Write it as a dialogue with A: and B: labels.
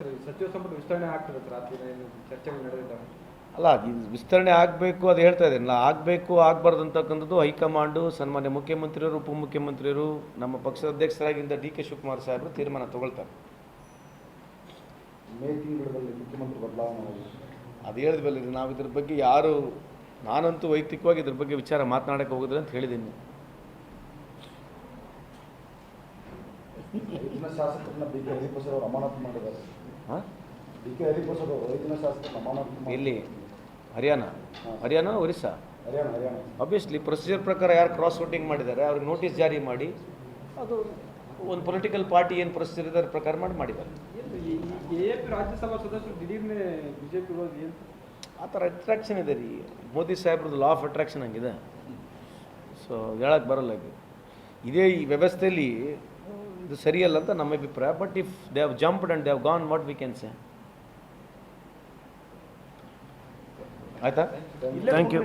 A: ಸಚಿವ ಸಂಪುಟ ವಿಸ್ತರಣೆ ಆಗ್ತದೆ ರಾತ್ರಿ ಚರ್ಚೆಗಳು ನಡೆದಿದ್ದಾವೆ.
B: ಅಲ್ಲ, ಇದು ವಿಸ್ತರಣೆ ಆಗಬೇಕು ಅದು ಹೇಳ್ತಾ ಇದ್ದೀನಲ್ಲ, ಆಗಬೇಕು ಆಗಬಾರ್ದು ಅಂತಕ್ಕಂಥದ್ದು ಹೈಕಮಾಂಡು, ಸನ್ಮಾನ್ಯ ಮುಖ್ಯಮಂತ್ರಿಯವರು, ಉಪಮುಖ್ಯಮಂತ್ರಿಯವರು, ನಮ್ಮ ಪಕ್ಷದ ಅಧ್ಯಕ್ಷರಾಗಿದ್ದ ಡಿ.ಕೆ. ಶಿವಕುಮಾರ್ ಸಾಹೇಬರು ತೀರ್ಮಾನ ತಗೊಳ್ತಾರೆ.
C: ಮೇ ತಿಂಗಳಲ್ಲಿ ಮುಖ್ಯಮಂತ್ರಿ ಬದಲಾವಣೆ
B: ಅದು ಹೇಳಿದ್ವಲ್ಲ, ನಾವು ಇದ್ರ ಬಗ್ಗೆ ಯಾರು, ನಾನಂತೂ ವೈಯಕ್ತಿಕವಾಗಿ ಇದ್ರ ಬಗ್ಗೆ ವಿಚಾರ ಮಾತನಾಡಕ್ಕೆ ಹೋಗೋದಿಲ್ಲ ಅಂತ ಹೇಳಿದ್ದೀನಿ.
C: ಶಾಸಕರನ್ನ ಡಿ.ಕೆ. ಹರಿಪ್ರಸಾದ್ ಅವರು ಅಮಾನತು ಮಾಡಿದ್ದಾರೆ. ಡಿ.ಕೆ. ಹರಿಪ್ರಸಾದ್ ಅವರು ರೈತನ ಶಾಸಕರನ್ನ ಅಮಾನತು
B: ಎಲ್ಲಿ? ಹರಿಯಾಣ ಒರಿಸ್ಸಾ?
C: ಹರಿಯಾಣ.
B: ಆಬ್ವಿಯಸ್ಲಿ ಪ್ರೊಸೀಜರ್ ಪ್ರಕಾರ ಯಾರು ಕ್ರಾಸ್ ವೋಟಿಂಗ್ ಮಾಡಿದ್ದಾರೆ ಅವ್ರಿಗೆ ನೋಟಿಸ್ ಜಾರಿ ಮಾಡಿ, ಅದು ಒಂದು ಪೊಲಿಟಿಕಲ್ ಪಾರ್ಟಿ ಏನು ಪ್ರೊಸೀಜರ್ ಇದರ ಪ್ರಕಾರ ಮಾಡಿದ್ದಾರೆ.
A: ರಾಜ್ಯಸಭಾ ಸದಸ್ಯರು ದಿಢೀರ್ನೆ ಬಿಜೆಪಿ ವಿರೋಧಿ ಏನು
B: ಆ ಥರ ಅಟ್ರಾಕ್ಷನ್ ಇದೆ ರೀ. ಮೋದಿ ಸಾಹೇಬ್ರದ್ದು ಲಾ ಆಫ್ ಅಟ್ರಾಕ್ಷನ್ ಹಂಗಿದೆ. ಸೊ ಹೇಳಕ್ಕೆ ಬರಲ್ಲ ಇದು. ಇದೇ ಈ ವ್ಯವಸ್ಥೆಯಲ್ಲಿ ಇದು ಸರಿಯಲ್ಲ ಅಂತ ನಮ್ಮ ಅಭಿಪ್ರಾಯ. But if they have jumped and they have gone, what we can say. ಆಯಿತಾ? Thank you.